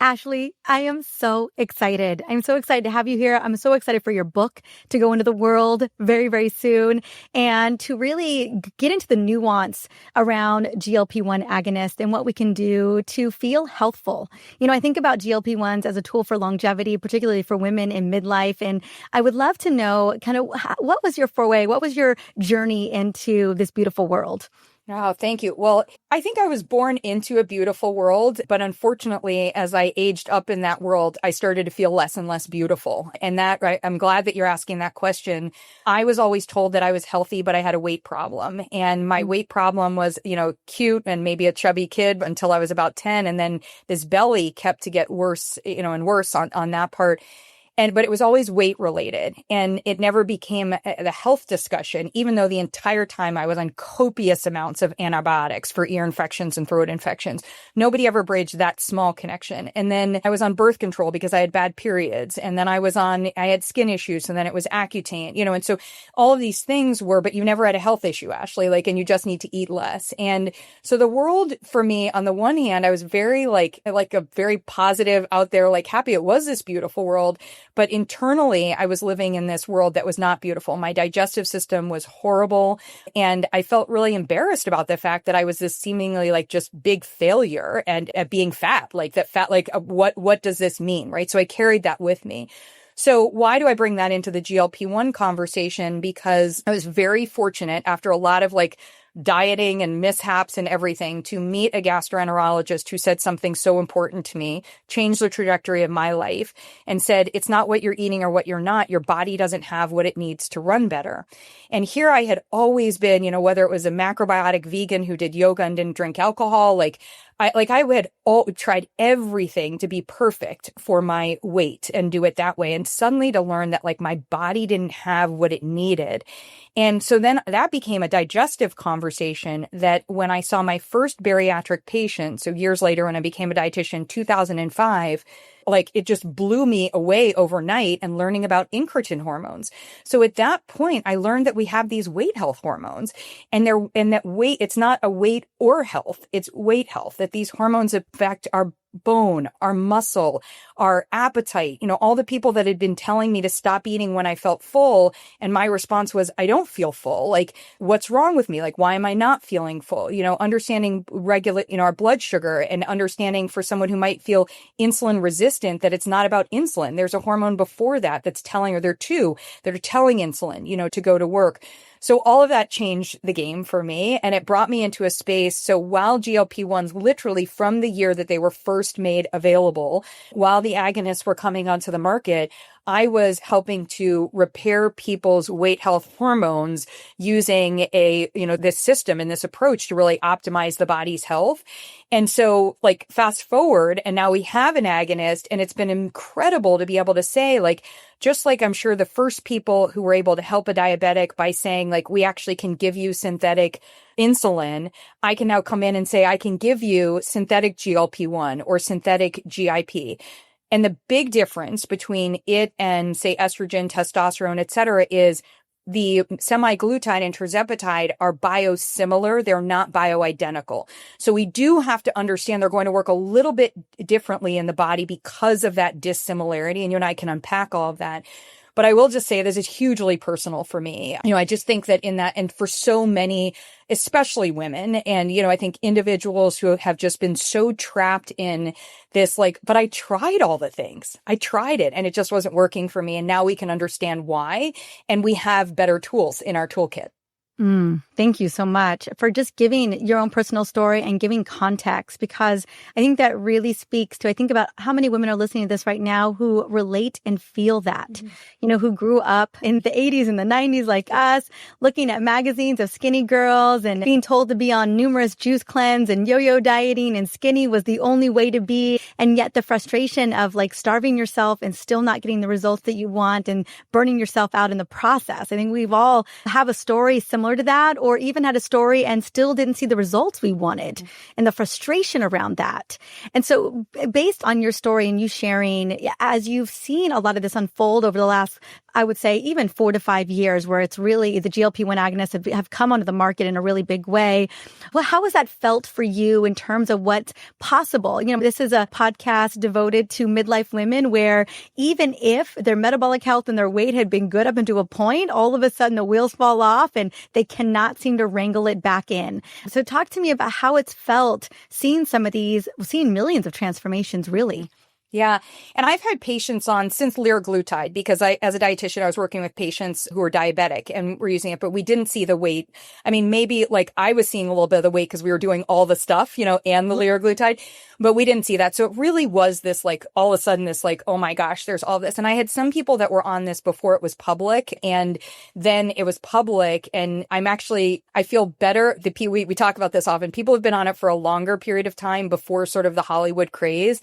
Ashley, I am so excited. I'm so excited to have you here. I'm so excited for your book to go into the world very, very soon and to really get into the nuance around GLP-1 agonists and what we can do to feel healthful. I think about GLP-1s as a tool for longevity, particularly for women in midlife. And I would love to know kind of what was your foray? What was your journey into this beautiful world? Oh, thank you. Well, I think I was born into a beautiful world, but unfortunately, as I aged up in that world, I started to feel less and less beautiful. And I'm glad that you're asking that question. I was always told that I was healthy, but I had a weight problem. And my weight problem was, cute and maybe a chubby kid until I was about 10. And then this belly kept to get worse, and worse on that part. But it was always weight related, and it never became the health discussion, even though the entire time I was on copious amounts of antibiotics for ear infections and throat infections. Nobody ever bridged that small connection. And then I was on birth control because I had bad periods. And then I had skin issues, and then it was Accutane, and so all of these things but you never had a health issue, Ashley, and you just need to eat less. And so the world for me, on the one hand, I was very like a very positive out there, happy it was this beautiful world. But internally, I was living in this world that was not beautiful. My digestive system was horrible. And I felt really embarrassed about the fact that I was this seemingly just big failure and at being fat, what does this mean? Right. So I carried that with me. So why do I bring that into the GLP-1 conversation? Because I was very fortunate after a lot of dieting and mishaps and everything to meet a gastroenterologist who said something so important to me, changed the trajectory of my life, and said, it's not what you're eating or what you're not. Your body doesn't have what it needs to run better. And here I had always been, whether it was a macrobiotic vegan who did yoga and didn't drink alcohol, I had tried everything to be perfect for my weight and do it that way. And suddenly to learn that my body didn't have what it needed. And so then that became a digestive conversation that when I saw my first bariatric patient, so years later when I became a dietitian, 2005, it just blew me away overnight and learning about incretin hormones. So at that point, I learned that we have these weight health hormones and that weight, it's not a weight or health, it's weight health, that these hormones affect our bone, our muscle, our appetite, all the people that had been telling me to stop eating when I felt full. And my response was, I don't feel full. What's wrong with me? Why am I not feeling full? Understanding our blood sugar and understanding for someone who might feel insulin resistant that it's not about insulin. There's a hormone before that that's telling, or there are two that are telling insulin, to go to work. So all of that changed the game for me, and it brought me into a space. So while GLP-1s, literally from the year that they were first made available, while the agonists were coming onto the market, I was helping to repair people's weight health hormones using this system and this approach to really optimize the body's health. And so fast forward, and now we have an agonist, and it's been incredible to be able to say, just like I'm sure the first people who were able to help a diabetic by saying, we actually can give you synthetic insulin, I can now come in and say, I can give you synthetic GLP-1 or synthetic GIP. And the big difference between it and, say, estrogen, testosterone, et cetera, is the semaglutide and tirzepatide are biosimilar. They're not bioidentical. So we do have to understand they're going to work a little bit differently in the body because of that dissimilarity. And you and I can unpack all of that. But I will just say this is hugely personal for me. I just think that and for so many, especially women, and, I think individuals who have just been so trapped in this, but I tried all the things. I tried it and it just wasn't working for me. And now we can understand why. And we have better tools in our toolkit. Thank you so much for just giving your own personal story and giving context, because I think that really speaks to, I think about how many women are listening to this right now who relate and feel that, who grew up in the 80s and the 90s like us, looking at magazines of skinny girls and being told to be on numerous juice cleanse and yo-yo dieting, and skinny was the only way to be. And yet the frustration of starving yourself and still not getting the results that you want and burning yourself out in the process. I think we've all have a story similar similar to that, or even had a story and still didn't see the results we wanted and the frustration around that. And so based on your story and you sharing, as you've seen a lot of this unfold over the last, I would say, even 4 to 5 years, where it's really the GLP-1 agonists have come onto the market in a really big way. Well, how has that felt for you in terms of what's possible? You know, this is a podcast devoted to midlife women where even if their metabolic health and their weight had been good up until a point, all of a sudden the wheels fall off and they cannot seem to wrangle it back in. So talk to me about how it's felt seeing seeing millions of transformations, really. Yeah. And I've had patients on since liraglutide because as a dietitian, I was working with patients who were diabetic and were using it, but we didn't see the weight. I mean, maybe like I was seeing a little bit of the weight because we were doing all the stuff, you know, and the liraglutide, but we didn't see that. So it really was this like all of a sudden this like, oh my gosh, there's all this. And I had some people that were on this before it was public and then it was public. And I feel better. We talk about this often. People have been on it for a longer period of time before sort of the Hollywood craze.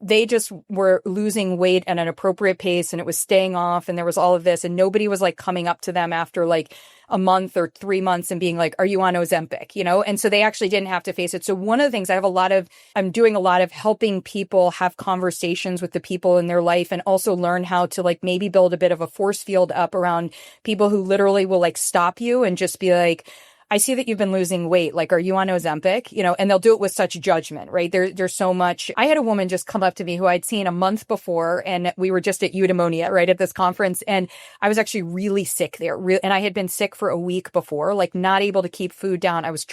They just were losing weight at an appropriate pace and it was staying off and there was all of this and nobody was like coming up to them after like a month or 3 months and being like, are you on Ozempic? You know? And so they actually didn't have to face it. So one of the things I'm doing a lot of helping people have conversations with the people in their life and also learn how to like maybe build a bit of a force field up around people who literally will like stop you and just be like, I see that you've been losing weight. Like, are you on Ozempic? You know, and they'll do it with such judgment, right? There's so much. I had a woman just come up to me who I'd seen a month before and we were just at Eudaimonia, right, at this conference. And I was actually really sick there. And I had been sick for a week before, like not able to keep food down. I was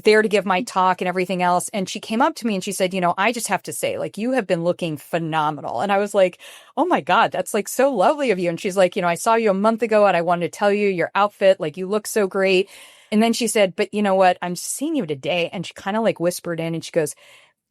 there to give my talk and everything else. And she came up to me and she said, you know, I just have to say, like, you have been looking phenomenal. And I was like, oh my God, that's like so lovely of you. And she's like, you know, I saw you a month ago and I wanted to tell you your outfit, like you look so great. And then she said, but you know what? I'm seeing you today. And she kind of like whispered in and she goes,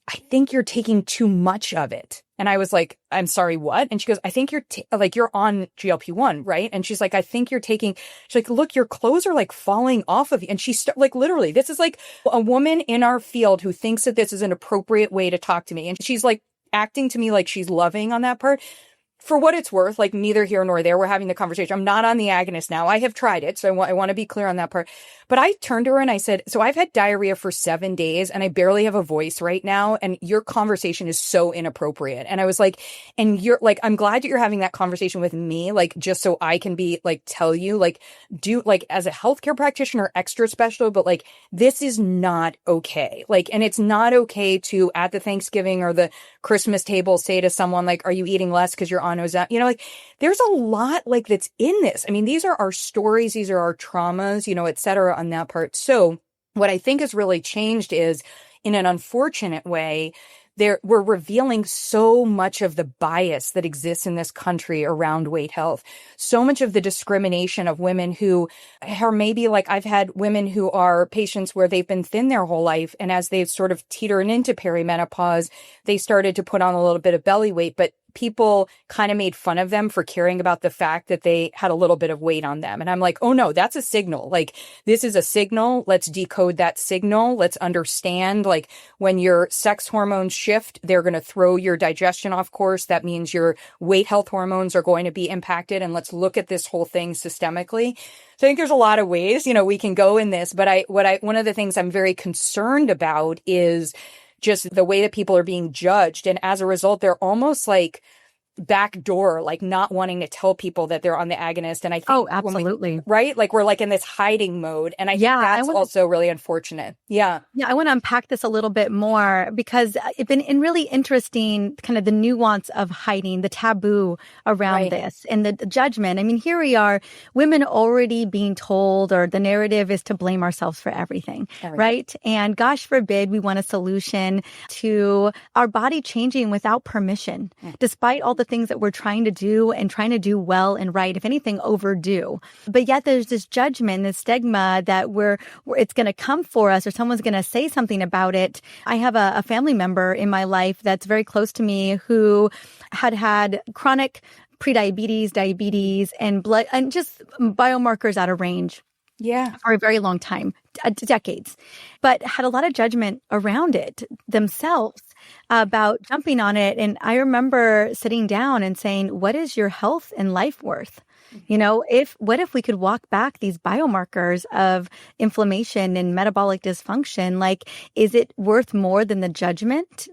I think you're taking too much of it. And I was like, I'm sorry, what? And she goes, I think you're on GLP-1, right? And she's like, I think she's like, look, your clothes are like falling off of you. And she's like, literally, this is like a woman in our field who thinks that this is an appropriate way to talk to me. And she's like acting to me like she's loving on that part. For what it's worth, like neither here nor there, we're having the conversation. I'm not on the agonist now. I have tried it. So I want to be clear on that part. But I turned to her and I said, so I've had diarrhea for 7 days and I barely have a voice right now. And your conversation is so inappropriate. And I was like, and you're like, I'm glad that you're having that conversation with me, like, just so I can be like, tell you, like, do like as a healthcare practitioner, extra special, but like, this is not okay. Like, and it's not okay to at the Thanksgiving or the Christmas table say to someone, like, are you eating less because you're on Ozempic? You know, like there's a lot like that's in this. I mean, these are our stories. These are our traumas, you know, et cetera on that part. So what I think has really changed is in an unfortunate way, we're revealing so much of the bias that exists in this country around weight health. So much of the discrimination of women who are maybe like I've had women who are patients where they've been thin their whole life. And as they've sort of teetered into perimenopause, they started to put on a little bit of belly weight, but people kind of made fun of them for caring about the fact that they had a little bit of weight on them. And I'm like, oh no, that's a signal. Like this is a signal. Let's decode that signal. Let's understand like when your sex hormones shift, they're going to throw your digestion off course. That means your weight health hormones are going to be impacted. And let's look at this whole thing systemically. So I think there's a lot of ways, you know, we can go in this, but one of the things I'm very concerned about is just the way that people are being judged. And as a result, they're almost like backdoor, like not wanting to tell people that they're on the agonist. And I think, oh, absolutely. Right? Like we're like in this hiding mode. And I think that's also really unfortunate. Yeah. Yeah. I want to unpack this a little bit more because it's been really interesting, kind of the nuance of hiding, the taboo around this and the judgment. I mean, here we are, women already being told, or the narrative is to blame ourselves for everything. Right? And gosh forbid we want a solution to our body changing without permission, despite all the things that we're trying to do and trying to do well and right, if anything, overdue. But yet there's this judgment, this stigma that it's going to come for us or someone's going to say something about it. I have a family member in my life that's very close to me who had chronic prediabetes, diabetes, and blood, and just biomarkers out of range. Yeah. For a very long time, decades, but had a lot of judgment around it themselves about jumping on it. And I remember sitting down and saying, what is your health and life worth? What if we could walk back these biomarkers of inflammation and metabolic dysfunction? Like, is it worth more than the judgment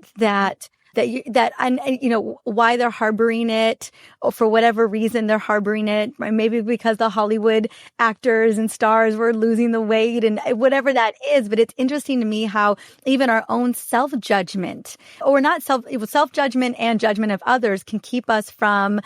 why they're harboring it, or for whatever reason they're harboring it, maybe because the Hollywood actors and stars were losing the weight and whatever that is. But it's interesting to me how even our own self-judgment, or not self-judgment and judgment of others, can keep us from,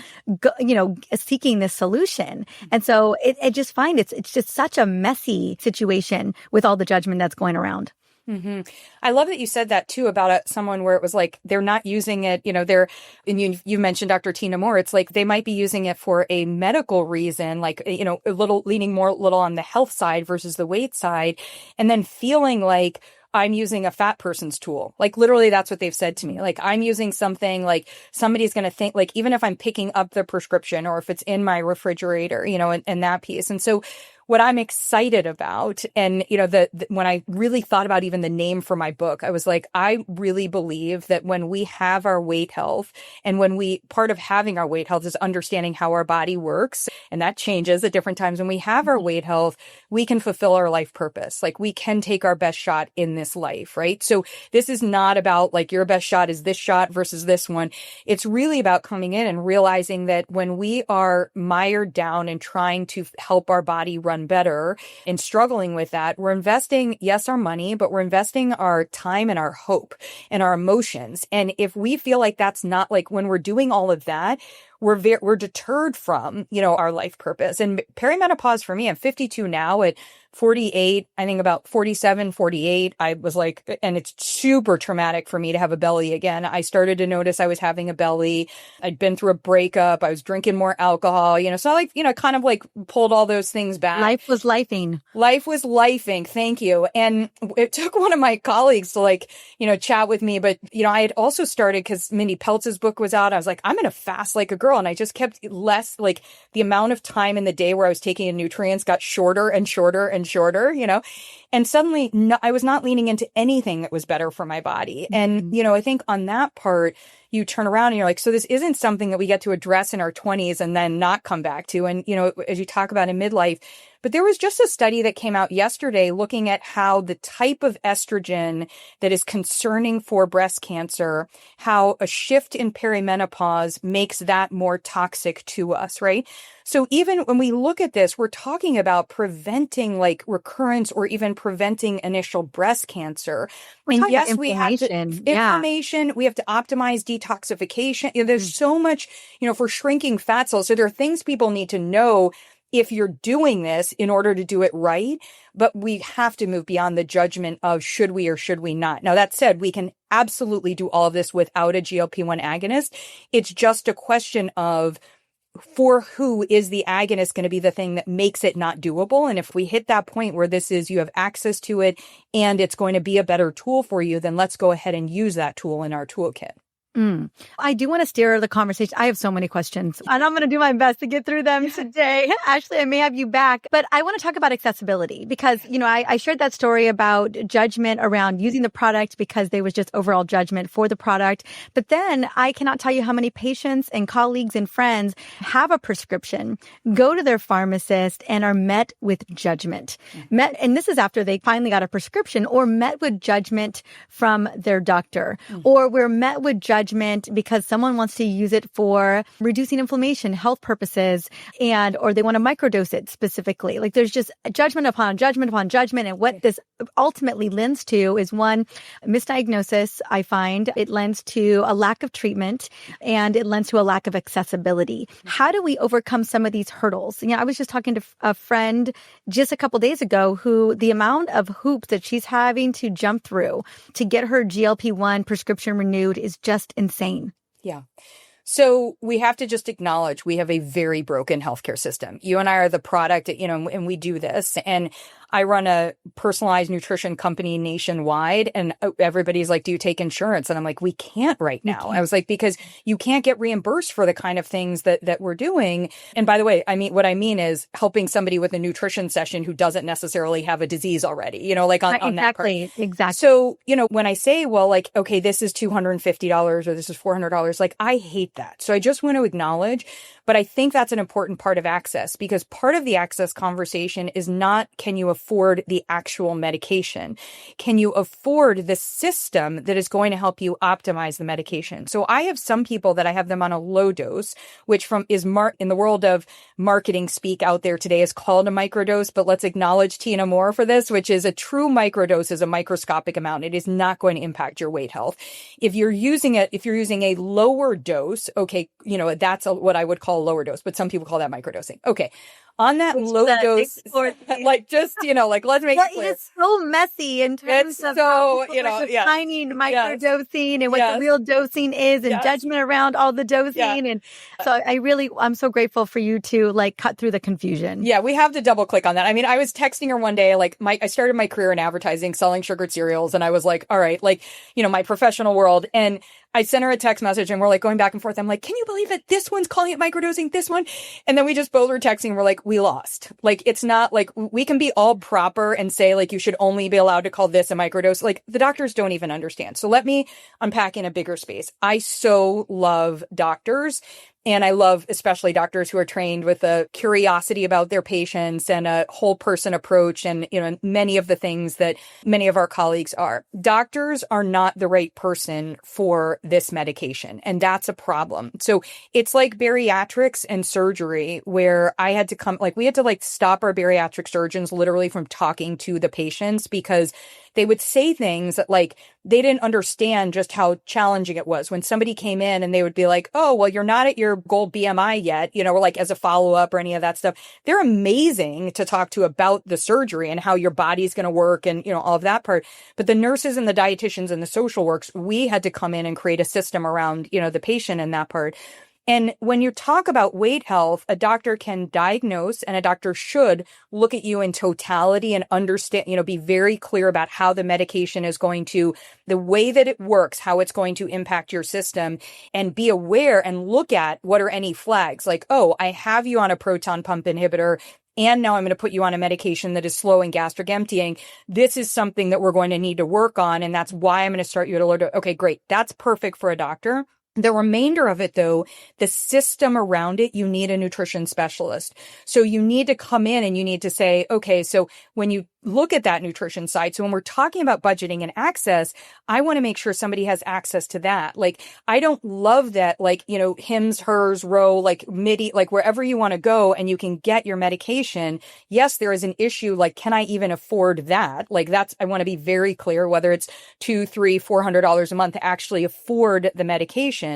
seeking this solution. And so I just find it's just such a messy situation with all the judgment that's going around. Mm-hmm. I love that you said that too about someone where it was like they're not using it, and you mentioned Dr. Tina Moore. It's like they might be using it for a medical reason, like, a little leaning a little on the health side versus the weight side, and then feeling like I'm using a fat person's tool. Like literally that's what they've said to me. Like I'm using something, like somebody's going to think, like, even if I'm picking up the prescription or if it's in my refrigerator, and that piece. And so what I'm excited about, and, when I really thought about even the name for my book, I was like, I really believe that when we have our weight health, and part of having our weight health is understanding how our body works, and that changes at different times. When we have our weight health, we can fulfill our life purpose. Like we can take our best shot in this life, right? So this is not about like your best shot is this shot versus this one. It's really about coming in and realizing that when we are mired down and trying to help our body run better and struggling with that, we're investing, yes, our money, but we're investing our time and our hope and our emotions. And if we feel like that's not, like, when we're doing all of that, we're deterred from, our life purpose. And perimenopause for me, I'm 52 now. At 48, I think about 47, 48, I was like, and it's super traumatic for me to have a belly again. I started to notice I was having a belly. I'd been through a breakup. I was drinking more alcohol, so I kind of like pulled all those things back. Life was lifing. Life was lifing. Thank you. And it took one of my colleagues to chat with me. But, I had also started, because Mindy Peltz's book was out. I was like, I'm going to fast like a girl. And I just kept the amount of time in the day where I was taking in nutrients got shorter and shorter and shorter, and suddenly I was not leaning into anything that was better for my body. And, I think on that part, you turn around and you're like, so this isn't something that we get to address in our 20s and then not come back to. And, as you talk about in midlife, but there was just a study that came out yesterday looking at how the type of estrogen that is concerning for breast cancer, how a shift in perimenopause makes that more toxic to us, right? So even when we look at this, we're talking about preventing like recurrence or even preventing initial breast cancer. And yes, we have inflammation. We have to optimize detoxification. There's so much, for shrinking fat cells. So there are things people need to know if you're doing this in order to do it right. But we have to move beyond the judgment of should we or should we not. Now, that said, we can absolutely do all of this without a GLP-1 agonist. It's just a question of, for who is the agonist going to be the thing that makes it not doable? And if we hit that point where you have access to it and it's going to be a better tool for you, then let's go ahead and use that tool in our toolkit. I do want to steer the conversation. I have so many questions, and I'm going to do my best to get through them today. Ashley, I may have you back, but I want to talk about accessibility because, I shared that story about judgment around using the product because there was just overall judgment for the product. But then I cannot tell you how many patients and colleagues and friends have a prescription, go to their pharmacist, and are met with judgment. And this is after they finally got a prescription, or met with judgment from their doctor, or we're met with judgment because someone wants to use it for reducing inflammation, health purposes, or they want to microdose it specifically. Like there's just judgment upon judgment upon judgment. And what this ultimately lends to is one, misdiagnosis, I find. It lends to a lack of treatment, and it lends to a lack of accessibility. How do we overcome some of these hurdles? I was just talking to a friend just a couple days ago who the amount of hoops that she's having to jump through to get her GLP-1 prescription renewed is just insane. Yeah. So we have to just acknowledge we have a very broken healthcare system. You and I are the product, and we do this. And I run a personalized nutrition company nationwide, and everybody's like, do you take insurance? And I'm like, we can't right now. I was like, because you can't get reimbursed for the kind of things that we're doing. And by the way, what I mean is helping somebody with a nutrition session who doesn't necessarily have a disease already, on that part. Exactly. So, when I say, well, like, okay, this is $250 or this is $400, like, I hate that. So I just want to acknowledge But I think that's an important part of access, because part of the access conversation is not, can you afford the actual medication? Can you afford the system that is going to help you optimize the medication? So I have some people that I have them on a low dose, which in the world of marketing speak out there today is called a microdose, but let's acknowledge Tina Moore for this, which is a true microdose is a microscopic amount. It is not going to impact your weight health. If you're using a lower dose, okay, that's what I would call a lower dose, but some people call that microdosing. Okay. On that low dose, let's make it clear. It's so messy in terms of how people are defining microdosing and what the real dosing is and judgment around all the dosing. And so I'm so grateful for you to cut through the confusion. Yeah, we have to double click on that. I mean, I was texting her one day, I started my career in advertising, selling sugared cereals. And I was like, all right, my professional world. And I sent her a text message and we're going back and forth. I'm like, can you believe it? This one's calling it microdosing, this one. And then we just both were texting. We're like, we lost. It's not we can be all proper and say you should only be allowed to call this a microdose. The doctors don't even understand. So let me unpack in a bigger space. I so love doctors. And I love especially doctors who are trained with a curiosity about their patients and a whole person approach and, many of the things that many of our colleagues are. Doctors are not the right person for this medication. And that's a problem. So it's like bariatrics and surgery where we had to stop our bariatric surgeons literally from talking to the patients because they would say things that they didn't understand just how challenging it was. When somebody came in and they would be like, oh, well, you're not at your goal BMI yet, or as a follow-up or any of that stuff. They're amazing to talk to about the surgery and how your body's going to work and, all of that part. But the nurses and the dietitians and the social works, we had to come in and create a system around, the patient and that part. And when you talk about weight health, a doctor can diagnose and a doctor should look at you in totality and understand, be very clear about how the medication is going to, the way that it works, how it's going to impact your system, and be aware and look at what are any flags oh, I have you on a proton pump inhibitor. And now I'm going to put you on a medication that is slowing gastric emptying. This is something that we're going to need to work on. And that's why I'm going to start you at a low dose. Okay, great. That's perfect for a doctor. The remainder of it, though, the system around it, you need a nutrition specialist. So you need to come in and you need to say, okay, so when you look at that nutrition side, so when we're talking about budgeting and access, I want to make sure somebody has access to that. I don't love that, hims, hers, row, MIDI, wherever you want to go and you can get your medication. Yes, there is an issue. Can I even afford that? I want to be very clear, whether it's $200, $300, $400 a month to actually afford the medication.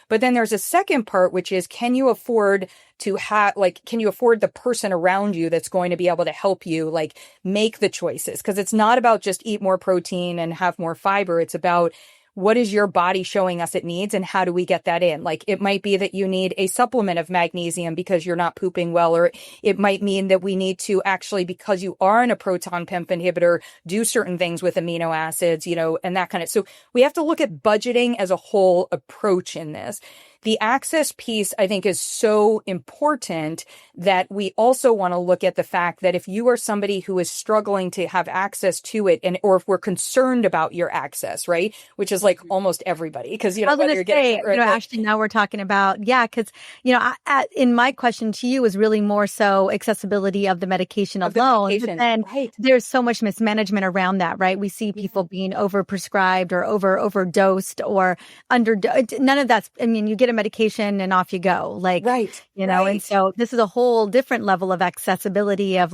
But then there's a second part, which is, can you afford to have, can you afford the person around you that's going to be able to help you, make the choices? Because it's not about just eat more protein and have more fiber. It's about what is your body showing us it needs and how do we get that in? It might be that you need a supplement of magnesium because you're not pooping well, or it might mean that we need to actually, because you are in a proton pump inhibitor, do certain things with amino acids, and that kind of. So we have to look at budgeting as a whole approach in this. The access piece, I think, is so important that we also want to look at the fact that if you are somebody who is struggling to have access to it, or if we're concerned about your access, right, which is almost everybody, because I was going to say, Ashley, now we're talking about, because in my question to you was really more so accessibility of the medication alone. But then there's so much mismanagement around that, right? We see people being overprescribed or overdosed or none of that's. I mean, you get a medication and off you go, and so this is a whole different level of accessibility of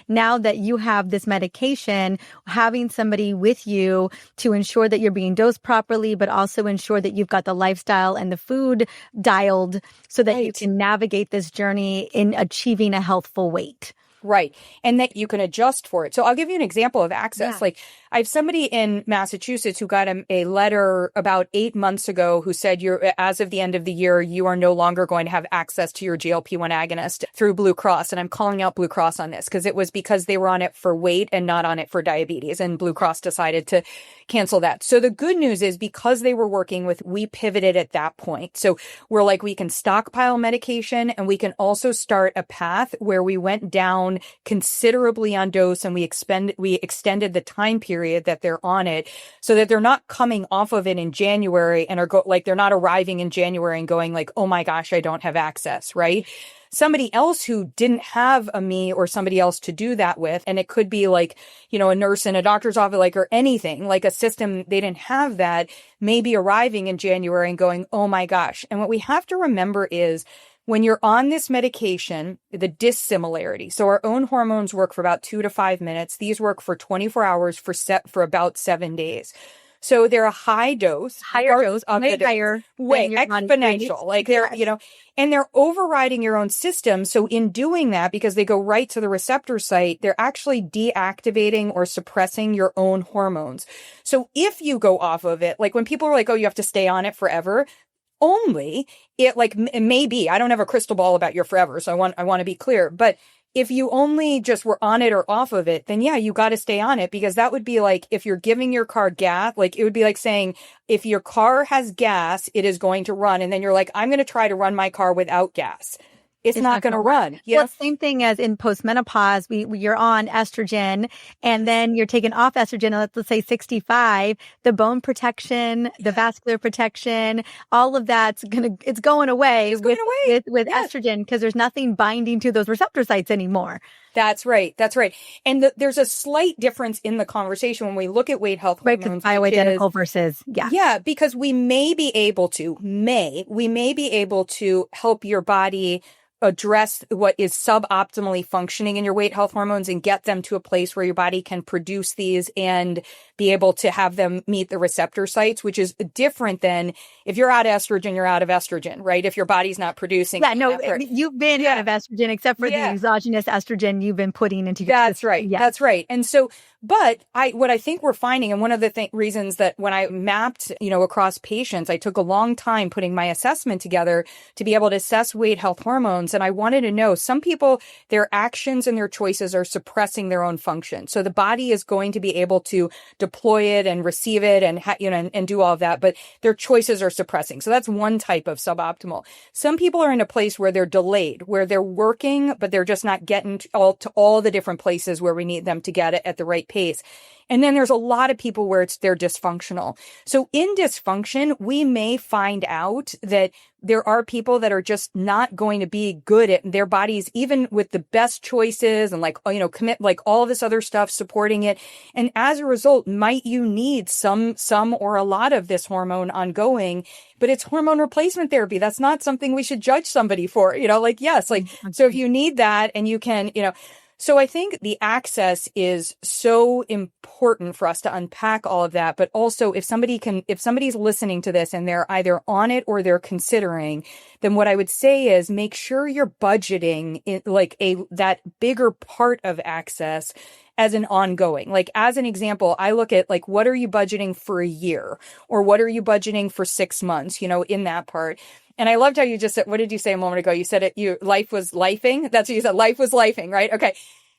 now that you have this medication, having somebody with you to ensure that you're being dosed properly, but also ensure that you've got the lifestyle and the food dialed so that you can navigate this journey in achieving a healthful weight. Right. And that you can adjust for it. So I'll give you an example of access. Yeah. I have somebody in Massachusetts who got a letter about 8 months ago who said, as of the end of the year, you are no longer going to have access to your GLP-1 agonist through Blue Cross. And I'm calling out Blue Cross on this because it was because they were on it for weight and not on it for diabetes. And Blue Cross decided to cancel that. So the good news is because they were working with, we pivoted at that point. So we're we can stockpile medication and we can also start a path where we went down considerably on dose and we extended the time period period that they're on it, so that they're not coming off of it in January and they're not arriving in January and going like, oh my gosh, I don't have access, right? Somebody else who didn't have a me or somebody else to do that with, and it could be like, a nurse in a doctor's office, like, or anything, like a system, they didn't have that, maybe arriving in January and going, oh my gosh. And what we have to remember is when you're on this medication, the dissimilarity. So our own hormones work for about 2 to 5 minutes. These work for 24 hours for about 7 days. So they're a higher dose, way higher, way exponential. Like they're, and they're overriding your own system. So in doing that, because they go right to the receptor site, they're actually deactivating or suppressing your own hormones. So if you go off of it, like when people are like, oh, you have to stay on it forever, only it may be, I don't have a crystal ball about your forever. So I want to be clear, but if you only just were on it or off of it, then yeah, you got to stay on it, because that would be like if you're giving your car gas, like it would be like saying if your car has gas, it is going to run. And then you're like, I'm going to try to run my car without gas. It's not going to run. Well, same thing as in postmenopause, you're on estrogen and then you're taken off estrogen, let's say 65, the bone protection, the vascular protection, all of that's it's going away with estrogen, because there's nothing binding to those receptor sites anymore. That's right. And there's a slight difference in the conversation when we look at weight health hormones. Right, bioidentical versus, Yeah, because we may be able to help your body address what is suboptimally functioning in your weight health hormones and get them to a place where your body can produce these and be able to have them meet the receptor sites, which is different than if you're out of estrogen, you're out of estrogen, right? If your body's not producing. Yeah, no, you've been out of estrogen, except for the exogenous estrogen you've been putting into your That's right. Yeah. That's right. And so, but what I think we're finding, and one of the reasons that when I mapped, across patients, I took a long time putting my assessment together to be able to assess weight health hormones. And I wanted to know, some people, their actions and their choices are suppressing their own function. So the body is going to be able to deploy it and receive it and, and do all of that, but their choices are suppressing. So that's one type of suboptimal. Some people are in a place where they're delayed, where they're working, but they're just not getting to all the different places where we need them to get it at the right pace. And then there's a lot of people where they're dysfunctional. So in dysfunction, we may find out that there are people that are just not going to be good at their bodies, even with the best choices and commit, like all of this other stuff supporting it. And as a result, might you need some or a lot of this hormone ongoing, but it's hormone replacement therapy. That's not something we should judge somebody for, so if you need that and you can, So I think the access is so important for us to unpack all of that. But also if somebody's listening to this and they're either on it or they're considering, then what I would say is make sure you're budgeting that bigger part of access as an ongoing. Like as an example, I look at what are you budgeting for a year, or what are you budgeting for 6 months, in that part. And I loved how you just said, what did you say a moment ago? You said life was lifing. That's what you said. Life was lifing, right? Okay.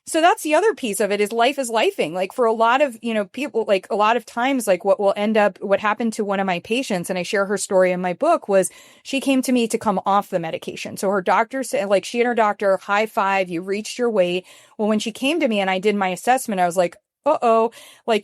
So that's the other piece of it, is life is lifing. Like for a lot of, people, like a lot of times, like what happened to one of my patients, and I share her story in my book, was she came to me to come off the medication. So her doctor said, she and her doctor, high five, you reached your weight. Well, when she came to me and I did my assessment, I was like,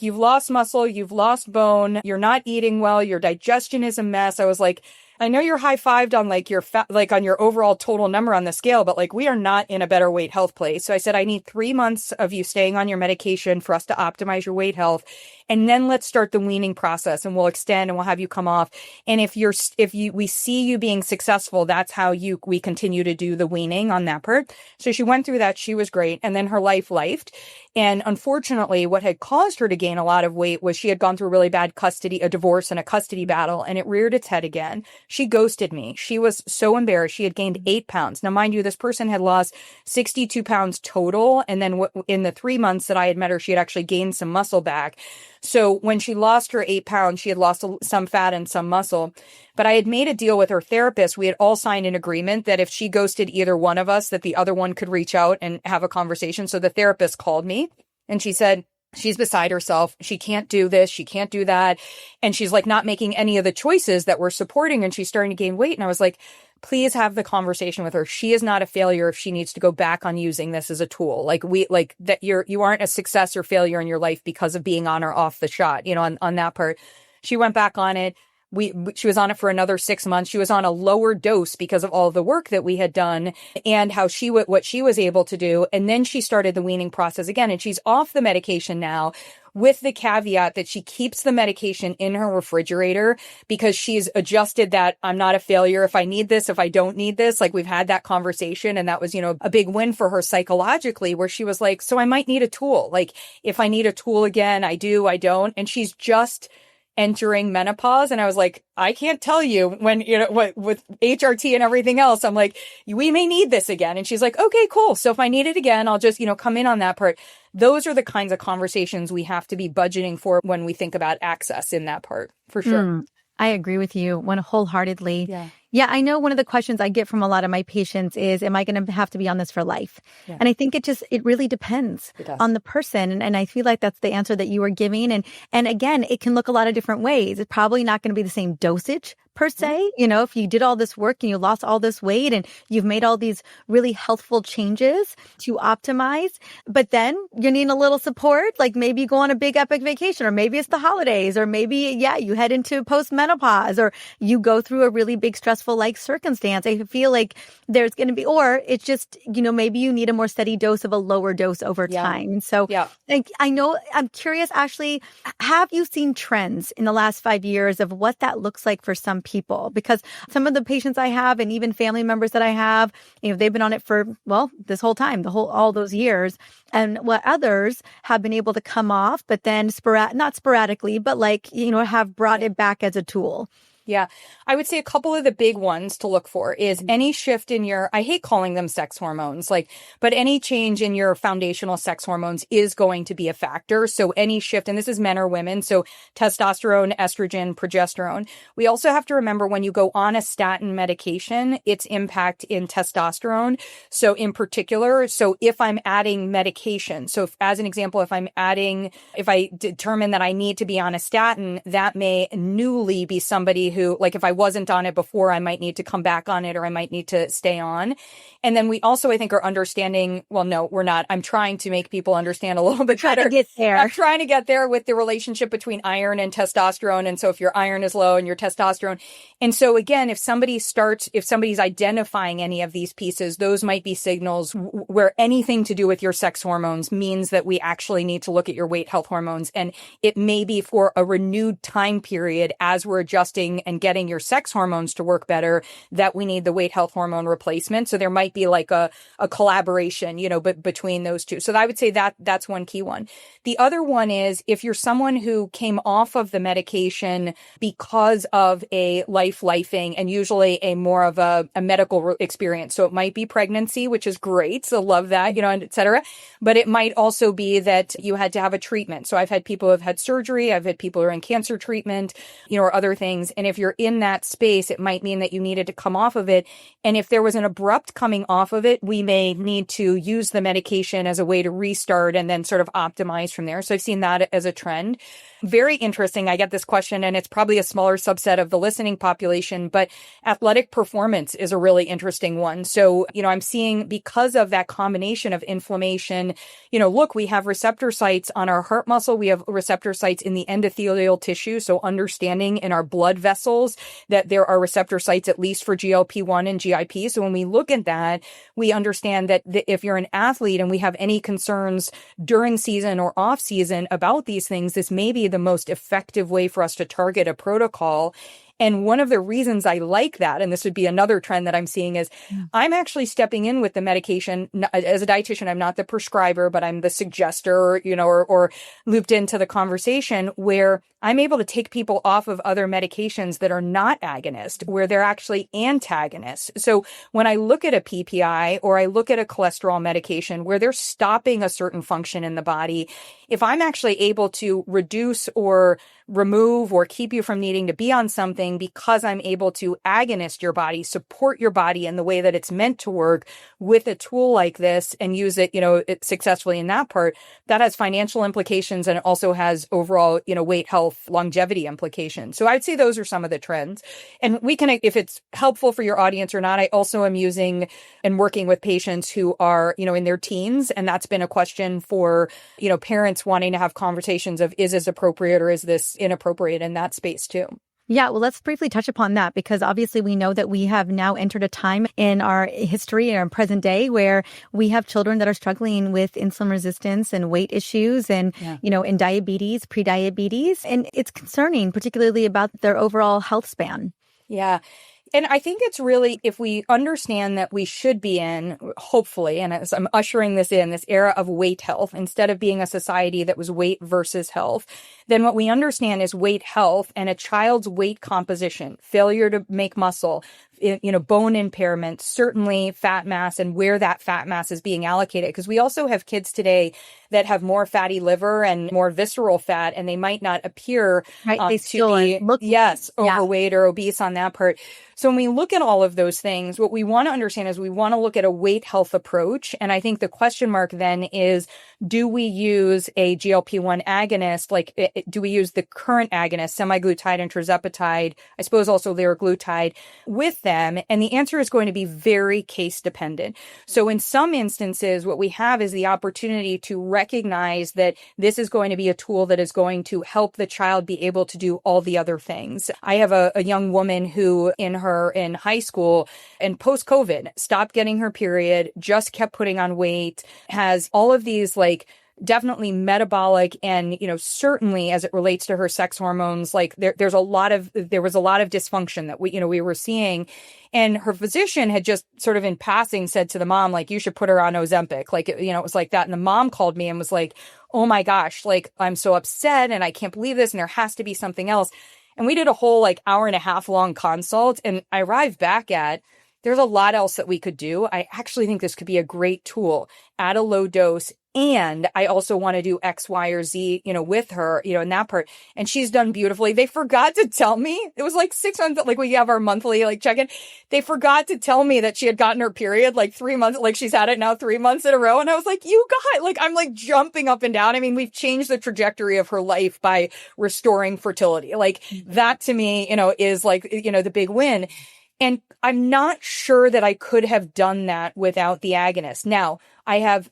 you've lost muscle, you've lost bone, you're not eating well, your digestion is a mess. I was like, I know you're high-fived on your fat, on your overall total number on the scale, but we are not in a better weight health place. So I said, I need 3 months of you staying on your medication for us to optimize your weight health. And then let's start the weaning process, and we'll extend and we'll have you come off. And if we see you being successful, that's how we continue to do the weaning on that part. So she went through that. She was great. And then her life lifed. And unfortunately, what had caused her to gain a lot of weight was she had gone through a really bad a divorce and a custody battle, and it reared its head again. She ghosted me. She was so embarrassed. She had gained 8 pounds. Now, mind you, this person had lost 62 pounds total. And then in the 3 months that I had met her, she had actually gained some muscle back. So when she lost her 8 pounds, she had lost some fat and some muscle. But I had made a deal with her therapist. We had all signed an agreement that if she ghosted either one of us, that the other one could reach out and have a conversation. So the therapist called me and she said, she's beside herself. She can't do this. She can't do that. And she's not making any of the choices that we're supporting. And she's starting to gain weight. And I was like, please have the conversation with her. She is not a failure if she needs to go back on using this as a tool. Like that you aren't a success or failure in your life because of being on or off the shot, on that part. She went back on it. She was on it for another 6 months. She was on a lower dose because of all the work that we had done and what she was able to do. And then she started the weaning process again, and she's off the medication now, with the caveat that she keeps the medication in her refrigerator because she's adjusted that I'm not a failure if I need this, if I don't need this. Like, we've had that conversation, and that was, a big win for her psychologically, where she was like, so I might need a tool. Like, if I need a tool again, I do, I don't. And she's just entering menopause. And I was like, I can't tell you when, with HRT and everything else, I'm like, we may need this again. And she's like, okay, cool. So if I need it again, I'll just, come in on that part. Those are the kinds of conversations we have to be budgeting for when we think about access in that part, for sure. I agree with you wholeheartedly. Yeah. Yeah, I know one of the questions I get from a lot of my patients is, am I going to have to be on this for life? Yeah. And I think it really depends on the person. And I feel like that's the answer that you were giving. And again, it can look a lot of different ways. It's probably not going to be the same dosage per se. If you did all this work and you lost all this weight and you've made all these really healthful changes to optimize, but then you're needing a little support, like maybe you go on a big epic vacation, or maybe it's the holidays, or maybe, you head into postmenopause, or you go through a really big stressful like circumstance. I feel like there's going to be, or it's just, maybe you need a more steady dose of a lower dose over time. And so I know, I'm curious, Ashley, have you seen trends in the last 5 years of what that looks like for some people? Because some of the patients I have, and even family members that I have, they've been on it for, this whole time, all those years. And what others have been able to come off, but then not sporadically, but have brought it back as a tool. Yeah. I would say a couple of the big ones to look for is any shift in I hate calling them sex hormones, but any change in your foundational sex hormones is going to be a factor. So any shift, and this is men or women, so testosterone, estrogen, progesterone. We also have to remember when you go on a statin medication, its impact in testosterone. So in particular, if I'm adding medication, as an example, if I determine that I need to be on a statin, that may newly be somebody who, if I wasn't on it before, I might need to come back on it, or I might need to stay on. And then we also, I think, are understanding, no, we're not. I'm trying to make people understand a little bit better. I'm trying to get there with the relationship between iron and testosterone. And so if your iron is low and your testosterone. And so again, if somebody's identifying any of these pieces, those might be signals where anything to do with your sex hormones means that we actually need to look at your weight health hormones. And it may be for a renewed time period as we're adjusting and getting your sex hormones to work better, that we need the weight health hormone replacement. So there might be a collaboration, but between those two. So I would say that's one key one. The other one is if you're someone who came off of the medication because of a lifing, and usually a more of a medical experience. So it might be pregnancy, which is great. So love that, and et cetera. But it might also be that you had to have a treatment. So I've had people who have had surgery. I've had people who are in cancer treatment, or other things. And if you're in that space, it might mean that you needed to come off of it. And if there was an abrupt coming off of it, we may need to use the medication as a way to restart and then sort of optimize from there. So I've seen that as a trend. Very interesting. I get this question, and it's probably a smaller subset of the listening population, but athletic performance is a really interesting one. So, I'm seeing, because of that combination of inflammation, look, we have receptor sites on our heart muscle. We have receptor sites in the endothelial tissue. So understanding in our blood vessels that there are receptor sites, at least for GLP-1 and GIP. So when we look at that, we understand that if you're an athlete and we have any concerns during season or off season about these things, this may be the most effective way for us to target a protocol. And one of the reasons I like that, and this would be another trend that I'm seeing, is I'm actually stepping in with the medication. As a dietitian, I'm not the prescriber, but I'm the suggester, or looped into the conversation, where I'm able to take people off of other medications that are not agonist, where they're actually antagonists. So when I look at a PPI or I look at a cholesterol medication where they're stopping a certain function in the body, if I'm actually able to reduce or remove or keep you from needing to be on something because I'm able to agonist your body, support your body in the way that it's meant to work with a tool like this and use it, successfully in that part, that has financial implications and it also has overall, weight health, longevity implications. So I'd say those are some of the trends. And we can, if it's helpful for your audience or not, I also am using and working with patients who are, in their teens. And that's been a question for, parents wanting to have conversations of, is this appropriate or is this inappropriate in that space too? Yeah, well, let's briefly touch upon that because obviously we know that we have now entered a time in our history, in our present day, where we have children that are struggling with insulin resistance and weight issues and, in diabetes, prediabetes. And it's concerning, particularly about their overall health span. Yeah. And I think it's really, if we understand that we should be in, hopefully, and as I'm ushering this in, this era of weight health, instead of being a society that was weight versus health, then what we understand is weight health and a child's weight composition, failure to make muscle, bone impairment, certainly fat mass and where that fat mass is being allocated. Because we also have kids today that have more fatty liver and more visceral fat, and they might not appear they still to be, overweight or obese on that part. So when we look at all of those things, what we want to understand is we want to look at a weight health approach. And I think the question mark then is, do we use a GLP-1 agonist? Like, do we use the current agonist, semaglutide and tirzepatide, I suppose also liraglutide, with them? And the answer is going to be very case dependent. So in some instances, what we have is the opportunity to recognize that this is going to be a tool that is going to help the child be able to do all the other things. I have a young woman who in high school and post-COVID stopped getting her period, just kept putting on weight, has all of these definitely metabolic and, certainly as it relates to her sex hormones, there was a lot of dysfunction that we were seeing. And her physician had just sort of in passing said to the mom, you should put her on Ozempic. It was like that. And the mom called me and was like, oh my gosh, I'm so upset and I can't believe this. And there has to be something else. And we did a whole hour and a half long consult. And I arrived back at, there's a lot else that we could do. I actually think this could be a great tool at a low dose. And I also want to do X, Y, or Z, with her, in that part. And she's done beautifully. They forgot to tell me. It was 6 months, we have our monthly check-in. They forgot to tell me that she had gotten her period 3 months, she's had it now 3 months in a row. And I was like, you got it. I'm jumping up and down. I mean, we've changed the trajectory of her life by restoring fertility. That to me, is the big win. And I'm not sure that I could have done that without the agonist. Now,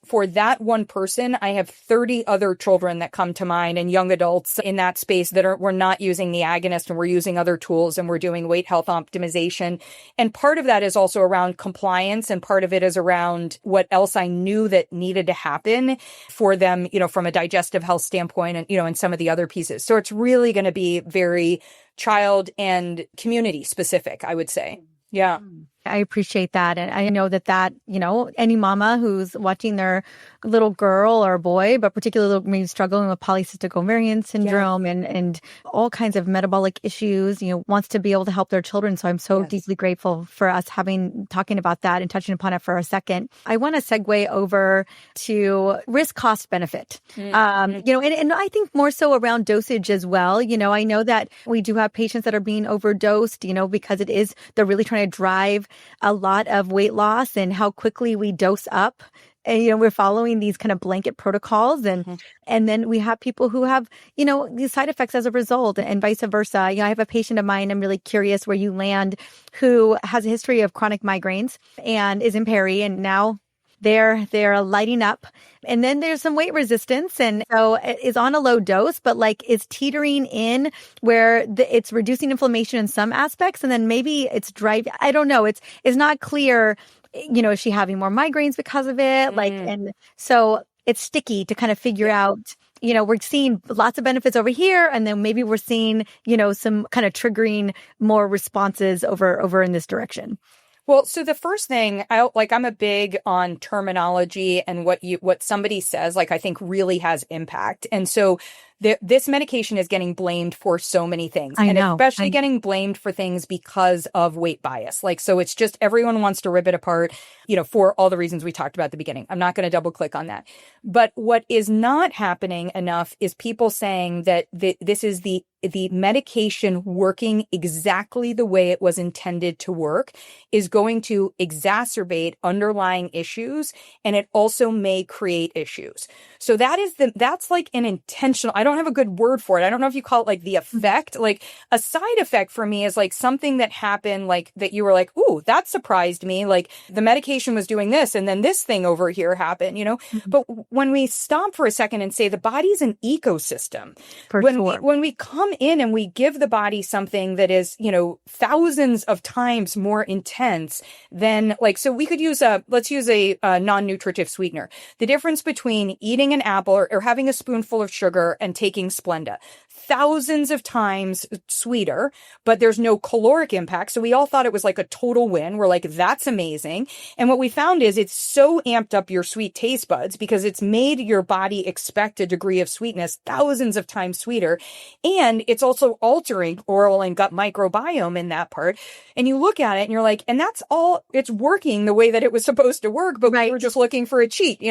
for that one person, I have 30 other children that come to mind and young adults in that space that we're not using the agonist and we're using other tools and we're doing weight health optimization. And part of that is also around compliance and part of it is around what else I knew that needed to happen for them, from a digestive health standpoint and, and some of the other pieces. So it's really going to be very child and community specific, I would say. Yeah. I appreciate that. And I know that, any mama who's watching their little girl or boy, but particularly maybe struggling with polycystic ovarian syndrome and all kinds of metabolic issues, wants to be able to help their children. So I'm so deeply grateful for us talking about that and touching upon it for a second. I want to segue over to risk cost benefit. And I think more so around dosage as well. I know that we do have patients that are being overdosed, because they're really trying to drive a lot of weight loss and how quickly we dose up. And, we're following these kind of blanket protocols and then we have people who have, these side effects as a result and vice versa. I have a patient of mine, I'm really curious where you land, who has a history of chronic migraines and is in peri and now they're lighting up. And then there's some weight resistance. And so it is on a low dose, but is teetering in where it's reducing inflammation in some aspects. And then maybe it's driving, I don't know. It's not clear, is she having more migraines because of it? And so it's sticky to kind of figure out, we're seeing lots of benefits over here. And then maybe we're seeing, some kind of triggering more responses over in this direction. Well, so the first thing, I'm a big on terminology and what somebody says, I think really has impact. And so this medication is getting blamed for so many things. I and know. especially getting blamed for things because of weight bias. Like, so it's just everyone wants to rip it apart, for all the reasons we talked about at the beginning. I'm not going to double click on that. But what is not happening enough is people saying that this is the medication working exactly the way it was intended to work is going to exacerbate underlying issues, and it also may create issues. So that's like an intentional, I don't have a good word for it. I don't know if you call it like the effect. Like a side effect for me is like something that happened, like that you were like, ooh, that surprised me. Like the medication was doing this and then this thing over here happened, But when we stop for a second and say the body's an ecosystem, when we come in and we give the body something that is, thousands of times more intense than so we could let's use a non-nutritive sweetener. The difference between eating an apple or having a spoonful of sugar and taking Splenda, thousands of times sweeter, but there's no caloric impact. So we all thought it was like a total win. We're like, that's amazing. And what we found is it's so amped up your sweet taste buds because it's made your body expect a degree of sweetness thousands of times sweeter. And it's also altering oral and gut microbiome in that part. And you look at it and you're like, and that's all, it's working the way that it was supposed to work, but we were just looking for a cheat,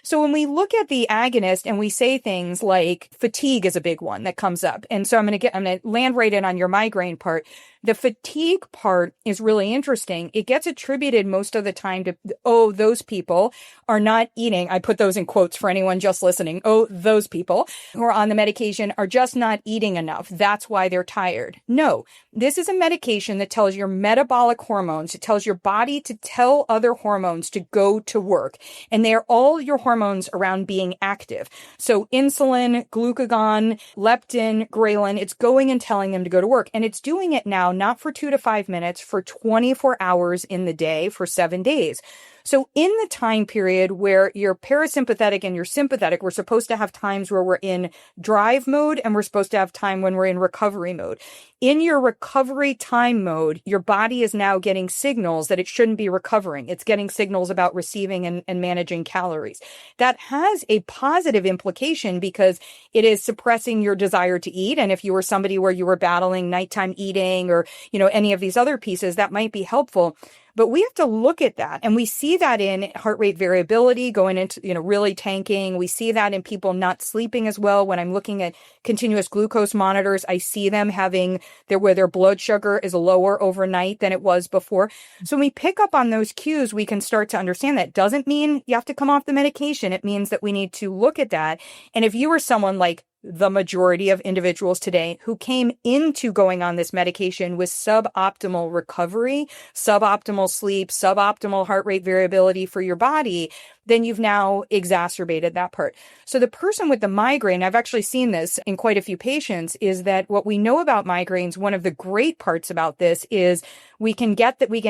So when we look at the agonist and we say things like fatigue is a big one that comes up. And so I'm going to land right in on your migraine part. The fatigue part is really interesting. It gets attributed most of the time to, those people are not eating. I put those in quotes for anyone just listening. Those people who are on the medication are just not eating enough. That's why they're tired. No, this is a medication that tells your metabolic hormones, it tells your body to tell other hormones to go to work. And they're all your hormones around being active. So insulin, glucagon, leptin, ghrelin, it's going and telling them to go to work. And it's doing it now, not for 2 to 5 minutes, for 24 hours in the day for 7 days. So in the time period where your parasympathetic and your sympathetic, we're supposed to have times where we're in drive mode and we're supposed to have time when we're in recovery mode. In your recovery time mode, your body is now getting signals that it shouldn't be recovering. It's getting signals about receiving and managing calories. That has a positive implication because it is suppressing your desire to eat. And if you were somebody where you were battling nighttime eating or, any of these other pieces, that might be helpful. But we have to look at that. And we see that in heart rate variability going into, really tanking. We see that in people not sleeping as well. When I'm looking at continuous glucose monitors, I see them having where their blood sugar is lower overnight than it was before. So when we pick up on those cues, we can start to understand that. Doesn't mean you have to come off the medication. It means that we need to look at that. And if you were someone like the majority of individuals today who came into going on this medication with suboptimal recovery, suboptimal sleep, suboptimal heart rate variability for your body, then you've now exacerbated that part. So the person with the migraine, I've actually seen this in quite a few patients, is that what we know about migraines, one of the great parts about this is we can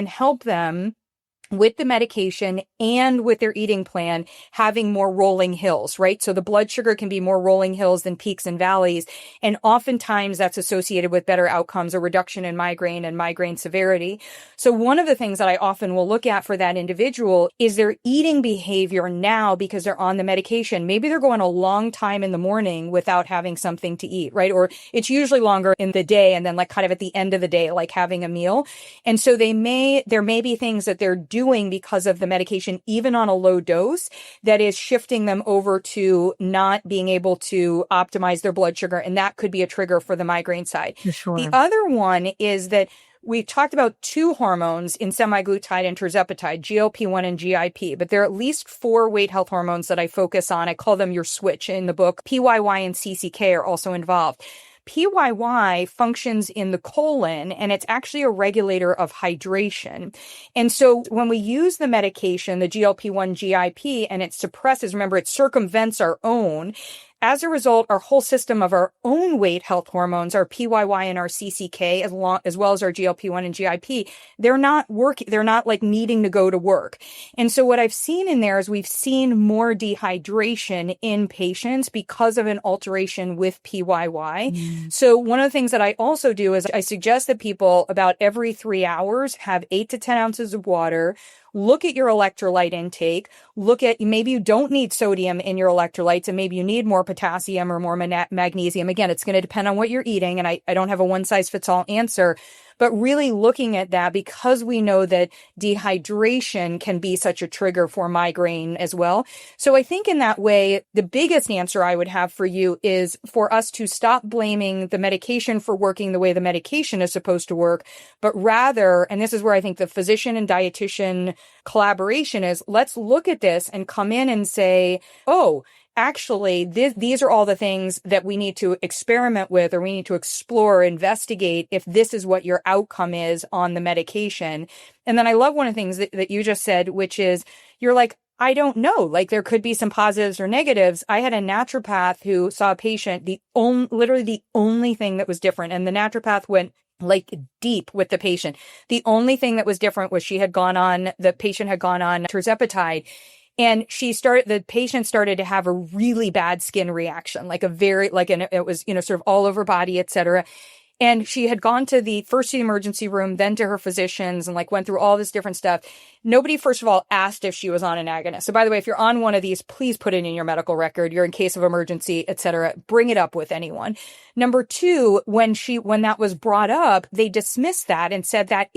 help them with the medication and with their eating plan, having more rolling hills, right? So the blood sugar can be more rolling hills than peaks and valleys. And oftentimes that's associated with better outcomes, a reduction in migraine and migraine severity. So one of the things that I often will look at for that individual is their eating behavior now because they're on the medication. Maybe they're going a long time in the morning without having something to eat, right? Or it's usually longer in the day and then like kind of at the end of the day, like having a meal. And so there may be things that they're doing because of the medication, even on a low dose, that is shifting them over to not being able to optimize their blood sugar. And that could be a trigger for the migraine side. Sure. The other one is that we talked about 2 hormones in semaglutide and tirzepatide, GLP-1 and GIP, but there are at least 4 weight health hormones that I focus on. I call them your switch in the book. PYY and CCK are also involved. PYY functions in the colon, and it's actually a regulator of hydration. And so when we use the medication, the GLP-1 GIP, and it suppresses, remember, it circumvents our own. As a result, our whole system of our own weight health hormones, our PYY and our CCK, as well as our GLP-1 and GIP, they're not working. They're not like needing to go to work. And so what I've seen in there is we've seen more dehydration in patients because of an alteration with PYY. So one of the things that I also do is I suggest that people about every 3 hours have 8 to 10 ounces of water look at your electrolyte intake, look at maybe you don't need sodium in your electrolytes and maybe you need more potassium or more magnesium. Again, it's going to depend on what you're eating. And I don't have a one size fits all answer, but really looking at that because we know that dehydration can be such a trigger for migraine as well. So I think in that way, the biggest answer I would have for you is for us to stop blaming the medication for working the way the medication is supposed to work, but rather, and this is where I think the physician and dietitian collaboration is, let's look at this and come in and say, oh, actually, these are all the things that we need to experiment with or we need to explore, investigate if this is what your outcome is on the medication. And then I love one of the things that you just said, which is you're like, I don't know, like there could be some positives or negatives. I had a naturopath who saw a patient, literally the only thing that was different. And the naturopath went like deep with the patient. The only thing that was different was the patient had gone on tirzepatide. And the patient started to have a really bad skin reaction, it was, sort of all over body, et cetera. And she had gone to the emergency room, then to her physicians and went through all this different stuff. Nobody, first of all, asked if she was on an agonist. So by the way, if you're on one of these, please put it in your medical record. You're in case of emergency, et cetera. Bring it up with anyone. Number two, when that was brought up, they dismissed that and said that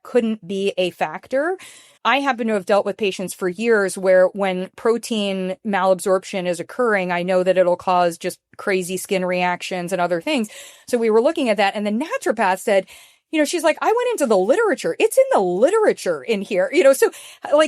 couldn't be a factor. I happen to have dealt with patients for years where when protein malabsorption is occurring, I know that it'll cause just crazy skin reactions and other things. So we were looking at that and the naturopath said, she's like, I went into the literature. It's in the literature in here, so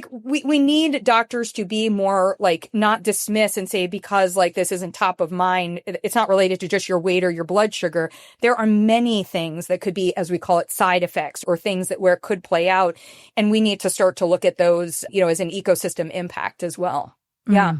we need doctors to be more not dismiss and say, because this isn't top of mind, it's not related to just your weight or your blood sugar. There are many things that could be, as we call it, side effects or things where it could play out. And we need to start to look at those, as an ecosystem impact as well. Yeah.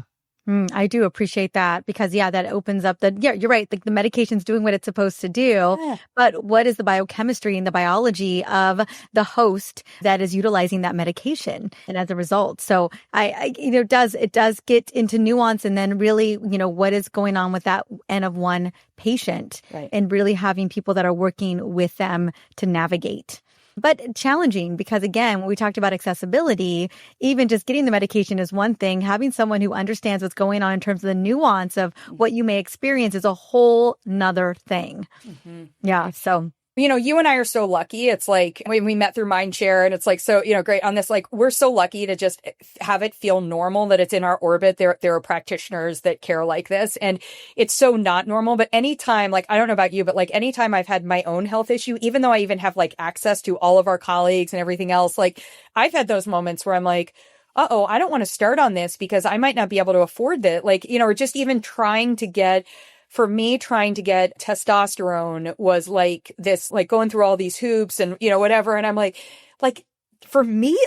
I do appreciate that because, that opens up you're right. The medication's doing what it's supposed to do, but what is the biochemistry and the biology of the host that is utilizing that medication? And as a result, so it does get into nuance and then really, what is going on with that N of one patient and really having people that are working with them to navigate. But challenging because, again, when we talked about accessibility, even just getting the medication is one thing. Having someone who understands what's going on in terms of the nuance of what you may experience is a whole nother thing. Mm-hmm. Yeah. So. You and I are so lucky. It's like when we met through Mindshare and it's so, great on this, we're so lucky to just have it feel normal that it's in our orbit. There are practitioners that care like this and it's so not normal. But anytime, I don't know about you, but anytime I've had my own health issue, even though I even have access to all of our colleagues and everything else, I've had those moments where I'm like, uh-oh, I don't want to start on this because I might not be able to afford that. Or just even trying to get testosterone was this, going through all these hoops and, whatever. And I'm like, for me,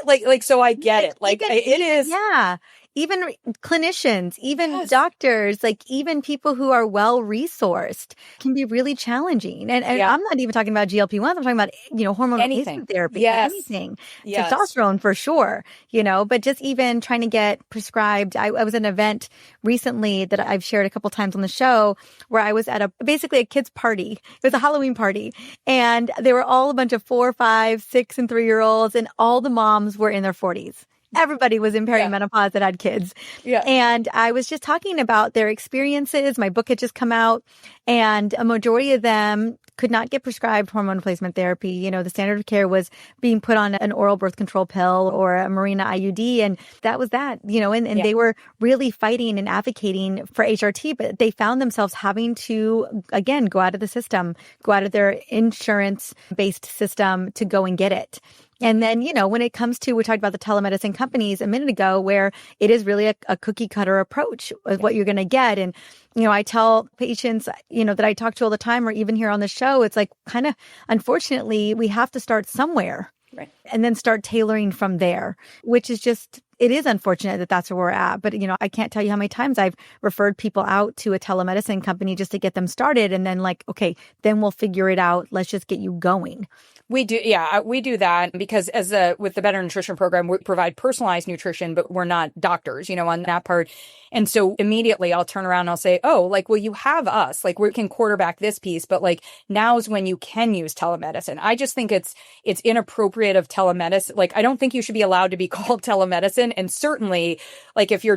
so I get it. It is. Yeah. Even clinicians, even doctors, even people who are well-resourced can be really challenging. And I'm not even talking about GLP-1s. I'm talking about, hormone replacement therapy, anything. Yes. Testosterone for sure, but just even trying to get prescribed. I was at an event recently that I've shared a couple times on the show where I was at basically a kid's party. It was a Halloween party. And they were all a bunch of 4, 5, 6, and 3-year-olds. And all the moms were in their 40s. Everybody was in perimenopause that had kids. Yeah. And I was just talking about their experiences. My book had just come out and a majority of them could not get prescribed hormone replacement therapy. The standard of care was being put on an oral birth control pill or a Mirena IUD. And that was that, and they were really fighting and advocating for HRT, but they found themselves having to, again, go out of the system, go out of their insurance-based system to go and get it. And then, when it comes to, we talked about the telemedicine companies a minute ago, where it is really a cookie cutter approach of what you're going to get. And, I tell patients, that I talk to all the time, or even here on the show, it's kind of, unfortunately, we have to start somewhere. Right. And then start tailoring from there, which is just, it is unfortunate that that's where we're at. But, I can't tell you how many times I've referred people out to a telemedicine company just to get them started. And then okay, then we'll figure it out. Let's just get you going. We do. Yeah, we do that because with the Better Nutrition Program, we provide personalized nutrition, but we're not doctors, on that part. And so immediately I'll turn around and I'll say, oh, like, well, you have us, like, we can quarterback this piece, but like, now's when you can use telemedicine. I just think it's inappropriate of telemedicine. Like, I don't think you should be allowed to be called telemedicine. And certainly, like, if you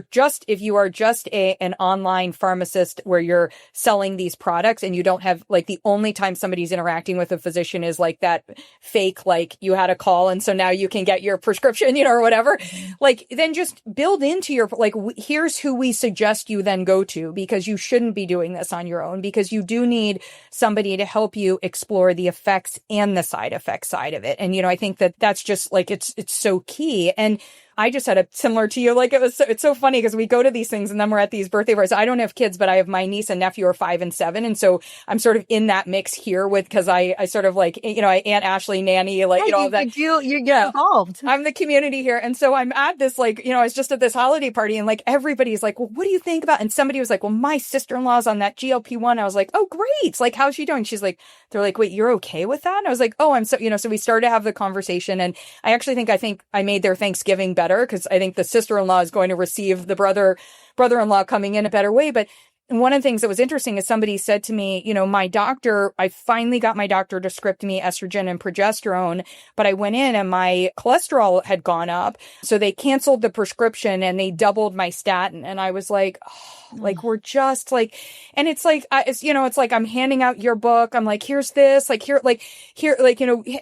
are just an online pharmacist where you're selling these products and you don't have, like, the only time somebody's interacting with a physician is like that fake, like, you had a call and so now you can get your prescription, or whatever, like, then just build into your, like, here's who we suggest you then go to, because you shouldn't be doing this on your own, because you do need somebody to help you explore the effects and the side effects side of it. And, I think that's just like, it's so key. And I just had a similar to you. Like, it's so funny because we go to these things and then we're at these birthday parties. I don't have kids, but I have my niece and nephew are 5 and 7. And so I'm sort of in that mix here because I sort of like, I Aunt Ashley nanny, like, all that. You're involved. I'm the community here. And so I'm at this, like, I was just at this holiday party and like, everybody's like, well, what do you think about? And somebody was like, well, my sister-in-law's on that GLP-1. I was like, oh, great. Like, how's she doing? She's like, they're like, wait, you're okay with that? And I was like, oh, I'm so, so we started to have the conversation. And I think I made their Thanksgiving better because I think the sister-in-law is going to receive the brother-in-law coming in a better way. But one of the things that was interesting is somebody said to me, I finally got my doctor to script me estrogen and progesterone, but I went in and my cholesterol had gone up. So they canceled the prescription and they doubled my statin. And I was like, oh, like, we're just like, and it's like, it's like, I'm handing out your book. I'm like, here's this, like, here,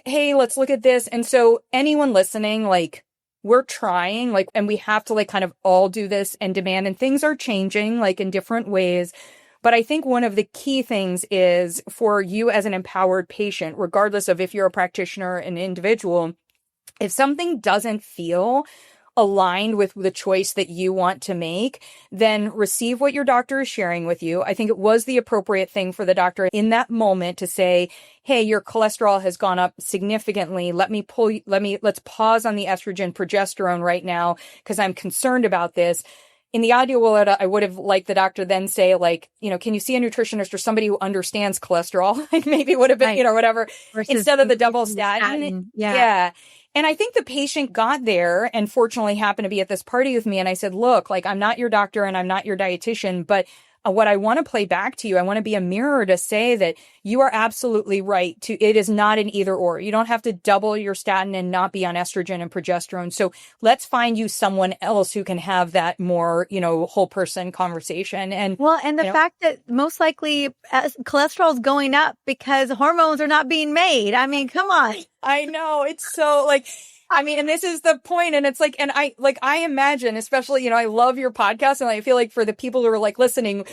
hey, let's look at this. And so anyone listening, like, we're trying, like, and we have to, like, kind of all do this and demand, and things are changing, like, in different ways. But I think one of the key things is for you as an empowered patient, regardless of if you're a practitioner, an individual, if something doesn't feel aligned with the choice that you want to make, then receive what your doctor is sharing with you. I think it was the appropriate thing for the doctor in that moment to say, hey, your cholesterol has gone up significantly. Let's pause on the estrogen progesterone right now because I'm concerned about this. In the ideal world, I would have liked the doctor then say, like, can you see a nutritionist or somebody who understands cholesterol? Like, maybe it would have been, whatever, Versus instead of the double statin. Yeah. And I think the patient got there and fortunately happened to be at this party with me. And I said, look, like, I'm not your doctor and I'm not your dietitian, but what I want to play back to you, I want to be a mirror to say that you are absolutely right. It is not an either or. You don't have to double your statin and not be on estrogen and progesterone. So let's find you someone else who can have that more, whole person conversation. And the fact that most likely cholesterol is going up because hormones are not being made. I mean, come on. I know. It's so like, and this is the point. And it's like, and I imagine, especially, I love your podcast. And I feel like for the people who are like listening,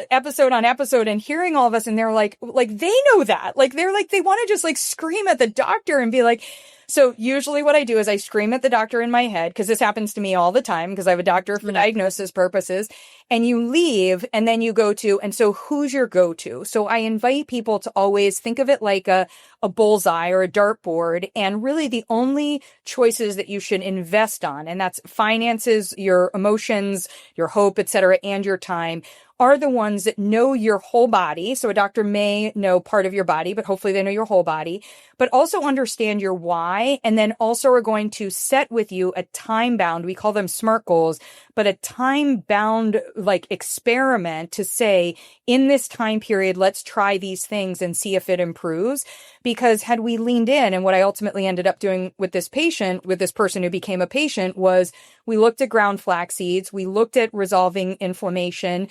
episode on episode and hearing all of us, and they're like they know that, like, they're like, they want to just like scream at the doctor and be like, so usually what I do is I scream at the doctor in my head, because this happens to me all the time because I have a doctor for diagnosis purposes, and you leave and then you go to, and so who's your go-to? So I invite people to always think of it like a bullseye or a dartboard, and really the only choices that you should invest on, and that's finances, your emotions, your hope, etc., and your time, are the ones that know your whole body. So a doctor may know part of your body, but hopefully they know your whole body, but also understand your why. And then also are going to set with you a time bound, we call them SMART goals, but a time bound, like, experiment to say, in this time period, let's try these things and see if it improves. Because had we leaned in, and what I ultimately ended up doing with this person who became a patient, was we looked at ground flax seeds, we looked at resolving inflammation,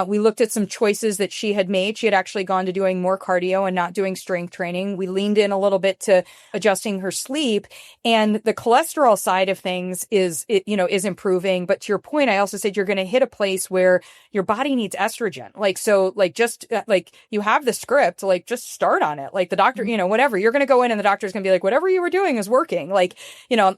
we looked at some choices that she had made. She had actually gone to doing more cardio and not doing strength training. We leaned in a little bit to adjusting her sleep, and the cholesterol side of things is improving. But to your point, I also said you're going to hit a place where your body needs estrogen. Like, so, like, just like, you have the script, like, just start on it. Like, the doctor, whatever, you're going to go in and the doctor's going to be like, whatever you were doing is working, like,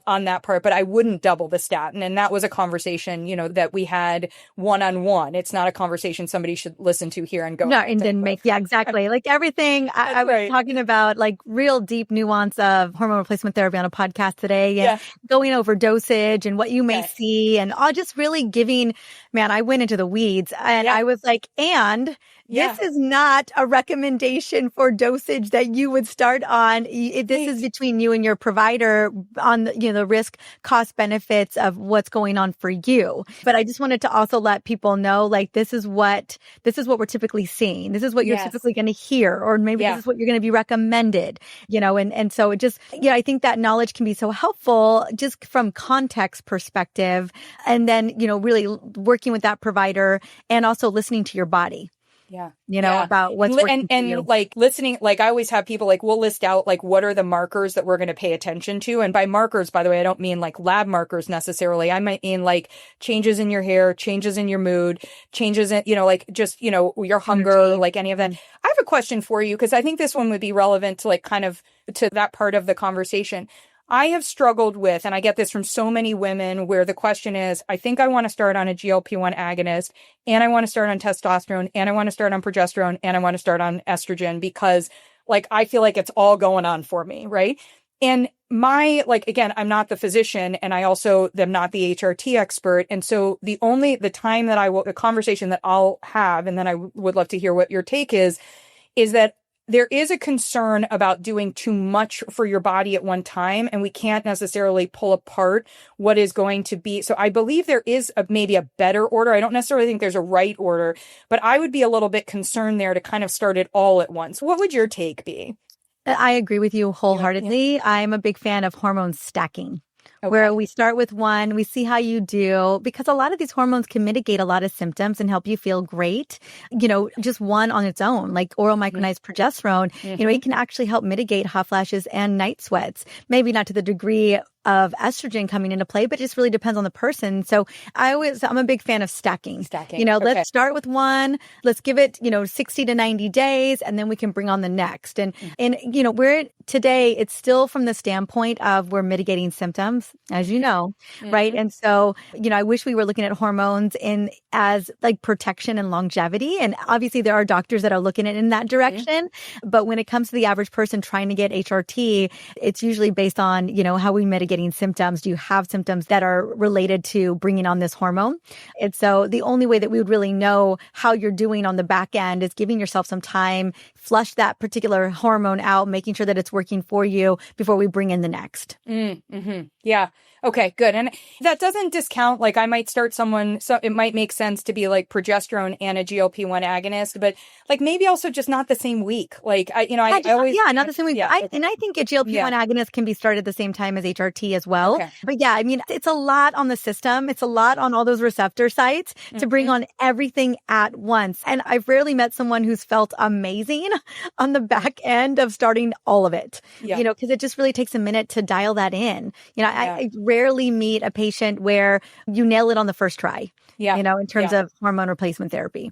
on that part. But I wouldn't double the statin. And that was a conversation, that we had one-on-one. It's not a conversation somebody should listen to here and go. No, and then make, exactly. Like, everything I was talking about, like, real deep nuance of hormone replacement therapy on a podcast today, and going over dosage and what you may see, and all just really giving, man, I went into the weeds, and I was like, and This is not a recommendation for dosage that you would start on. This is between you and your provider on the risk, cost, benefits of what's going on for you. But I just wanted to also let people know, like, this is what we're typically seeing. This is what you're typically going to hear, or maybe this is what you're going to be recommended, and so it just, I think that knowledge can be so helpful just from context perspective. And then, really working with that provider and also listening to your body. About what's working for you. Like listening, like I always have people like, we'll list out like, what are the markers that we're going to pay attention to? And by markers, by the way, I don't mean like lab markers necessarily. I might mean like changes in your hair, changes in your mood, changes in, like just, your hunger, like any of that. I have a question for you, because I think this one would be relevant to like kind of to that part of the conversation. I have struggled with, and I get this from so many women, where the question is, I think I want to start on a GLP-1 agonist, and I want to start on testosterone, and I want to start on progesterone, and I want to start on estrogen, because like, I feel like it's all going on for me. Right. And again, I'm not the physician, and I also am not the HRT expert. And so the conversation that I'll have, and then I would love to hear what your take is that there is a concern about doing too much for your body at one time, and we can't necessarily pull apart what is going to be. So I believe there is maybe a better order. I don't necessarily think there's a right order, but I would be a little bit concerned there to kind of start it all at once. What would your take be? I agree with you wholeheartedly. Yeah. I'm a big fan of hormone stacking. Okay. Where we start with one, we see how you do, because a lot of these hormones can mitigate a lot of symptoms and help you feel great. Just one on its own, like oral micronized progesterone, it can actually help mitigate hot flashes and night sweats. Maybe not to the degree of estrogen coming into play, but it just really depends on the person. So I'm a big fan of stacking. Let's start with one, let's give it, 60 to 90 days, and then we can bring on the next. And today, it's still from the standpoint of we're mitigating symptoms, as you know, right? And so, I wish we were looking at hormones as like protection and longevity. And obviously there are doctors that are looking at it in that direction. But when it comes to the average person trying to get HRT, it's usually based on, how we mitigate symptoms. Do you have symptoms that are related to bringing on this hormone? And so the only way that we would really know how you're doing on the back end is giving yourself some time, flush that particular hormone out, making sure that it's working for you before we bring in the next. Yeah. Okay, good. And that doesn't discount, like I might start someone, so it might make sense to be like progesterone and a GLP-1 agonist, but like maybe also just not the same week. Like I always. Yeah, not the same week. Yeah, I think a GLP-1 agonist can be started at the same time as HRT as well. Okay. But yeah, it's a lot on the system. It's a lot on all those receptor sites to bring on everything at once. And I've rarely met someone who's felt amazing on the back end of starting all of it, because it just really takes a minute to dial that in. I rarely meet a patient where you nail it on the first try, in terms of hormone replacement therapy.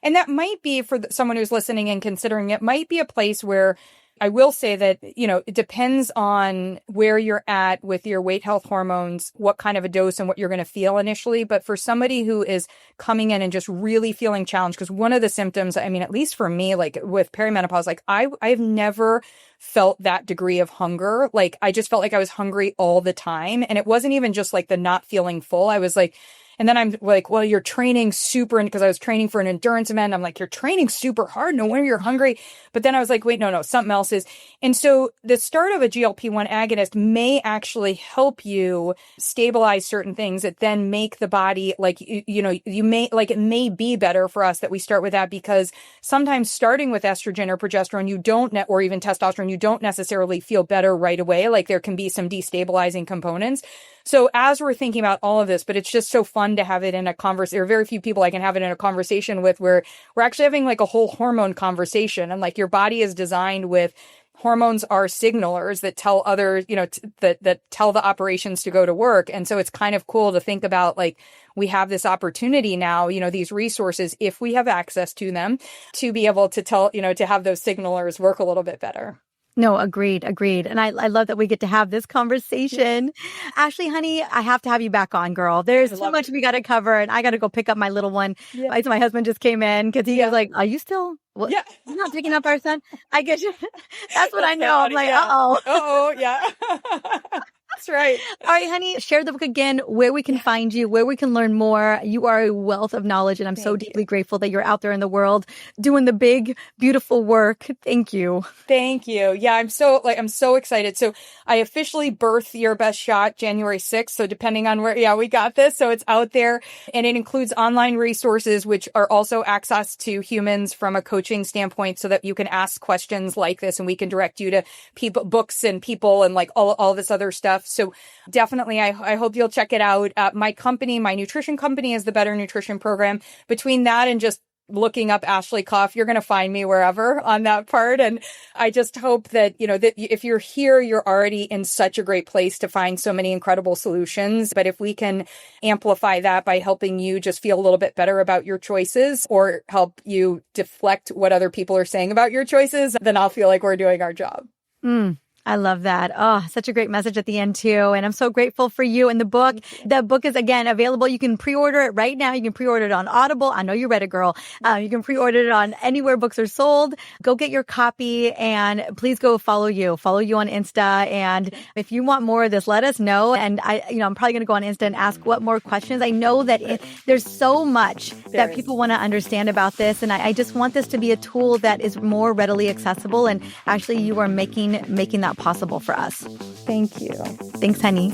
And that might be for someone who's listening and considering, it might be a place where I will say that, it depends on where you're at with your weight health hormones, what kind of a dose and what you're going to feel initially. But for somebody who is coming in and just really feeling challenged, because one of the symptoms, at least for me, like with perimenopause, like I've never felt that degree of hunger. Like I just felt like I was hungry all the time. And it wasn't even just like the not feeling full. I was like, and then I'm like, well, you're training super, because I was training for an endurance event. I'm like, you're training super hard. No wonder you're hungry. But then I was like, wait, no, something else is. And so the start of a GLP-1 agonist may actually help you stabilize certain things that then make the body like, you may, like, it may be better for us that we start with that, because sometimes starting with estrogen or progesterone, or even testosterone, you don't necessarily feel better right away. Like there can be some destabilizing components. So as we're thinking about all of this, but it's just so fun to have it in a conversation. There are very few people I can have it in a conversation with where we're actually having like a whole hormone conversation. And like your body is designed with hormones are signalers that tell others, that tell the operations to go to work. And so it's kind of cool to think about, like, we have this opportunity now, these resources, if we have access to them, to be able to tell, to have those signalers work a little bit better. No, agreed. And I love that we get to have this conversation. Ashley, honey, I have to have you back on, girl. There's so much we got to cover, and I got to go pick up my little one. Yeah. My husband just came in because he was like, are you still... Well, yeah. You're not picking up our son? I guess that's what I know. I'm like, uh-oh. Uh-oh, yeah. That's right. All right, honey, share the book again, where we can find you, where we can learn more. You are a wealth of knowledge, and I'm so deeply grateful that you're out there in the world doing the big, beautiful work. Thank you. Thank you. Yeah, I'm so excited. So I officially birth Your Best Shot January 6th. So depending on where, we got this. So it's out there, and it includes online resources, which are also access to humans from a coaching standpoint, so that you can ask questions like this and we can direct you to people, books and people and like all this other stuff. So definitely, I hope you'll check it out. My company, my nutrition company, is the Better Nutrition Program. Between that and just looking up Ashley Koff, you're going to find me wherever on that part. And I just hope that, that if you're here, you're already in such a great place to find so many incredible solutions. But if we can amplify that by helping you just feel a little bit better about your choices, or help you deflect what other people are saying about your choices, then I'll feel like we're doing our job. I love that. Oh, such a great message at the end too. And I'm so grateful for you and the book. The book is, again, available. You can pre-order it right now. You can pre-order it on Audible. I know you read it, girl. You can pre-order it on anywhere books are sold. Go get your copy, and please go follow you on Insta. And if you want more of this, let us know. And I'm probably going to go on Insta and ask what more questions. I know that there's so much that people want to understand about this. And I just want this to be a tool that is more readily accessible. And actually, you are making that possible for us. Thank you. Thanks, honey.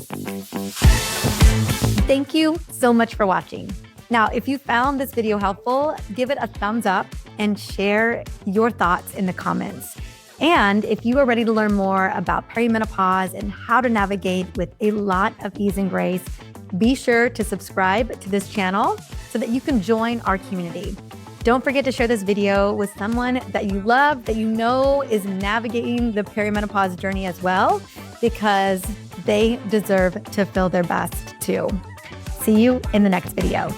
Thank you so much for watching. Now, if you found this video helpful, give it a thumbs up and share your thoughts in the comments. And if you are ready to learn more about perimenopause and how to navigate with a lot of ease and grace, be sure to subscribe to this channel so that you can join our community. Don't forget to share this video with someone that you love, that you know is navigating the perimenopause journey as well, because they deserve to feel their best too. See you in the next video.